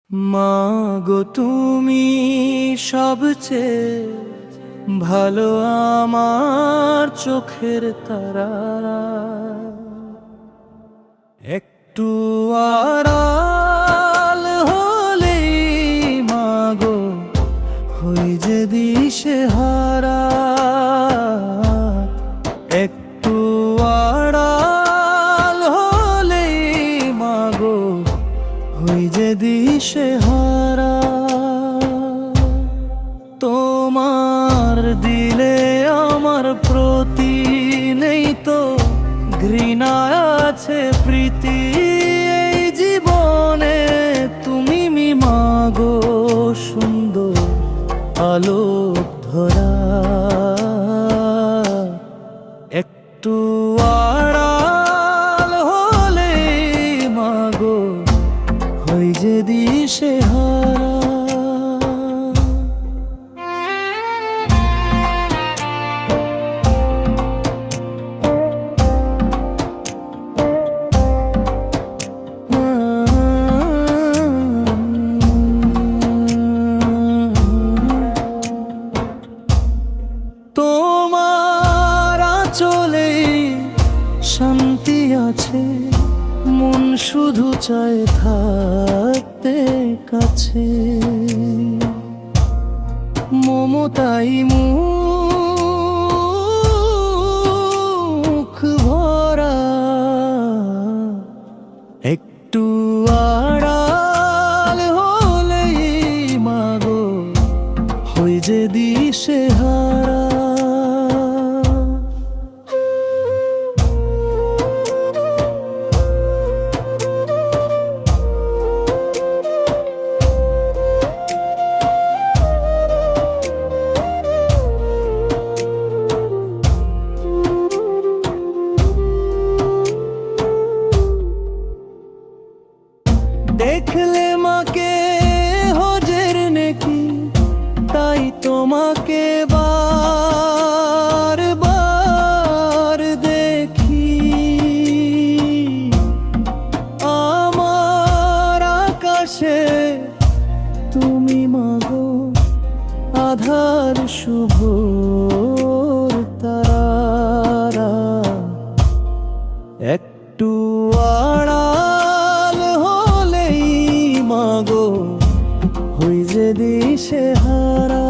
মাগো তুমি সবচেয়ে ভালো আমার চোখের তারা, একটু আড়াল হলেই মাগো হই যে দিশেহারা। একটু আড়াল হলেই মাগো হই যে দিশেহারা। তোমার দিলে আমার প্রতি নেই তো ঘৃণা, আছে প্রীতি। এই জীবনে তুমি মাগো সুন্দর আলোক ধরা। একটু আড়াল হলে মাগো হই যে দিশেহারা। তোমার আঁচলে শান্তি আছে, মন শুধু চায় থাকতে কাছে। মমতাই মুখ ভরা, একটু আড়াল হলেই মাগো হই যে দিশেহারা। দেখলে মাকে হজের নেকি, তাই তোমাকে বারবার দেখি। আমার আকাশে তুমি মাগো আধার শুভ তারা। একটু আড়াল হলেই মাগো হই যে দিশেহারা।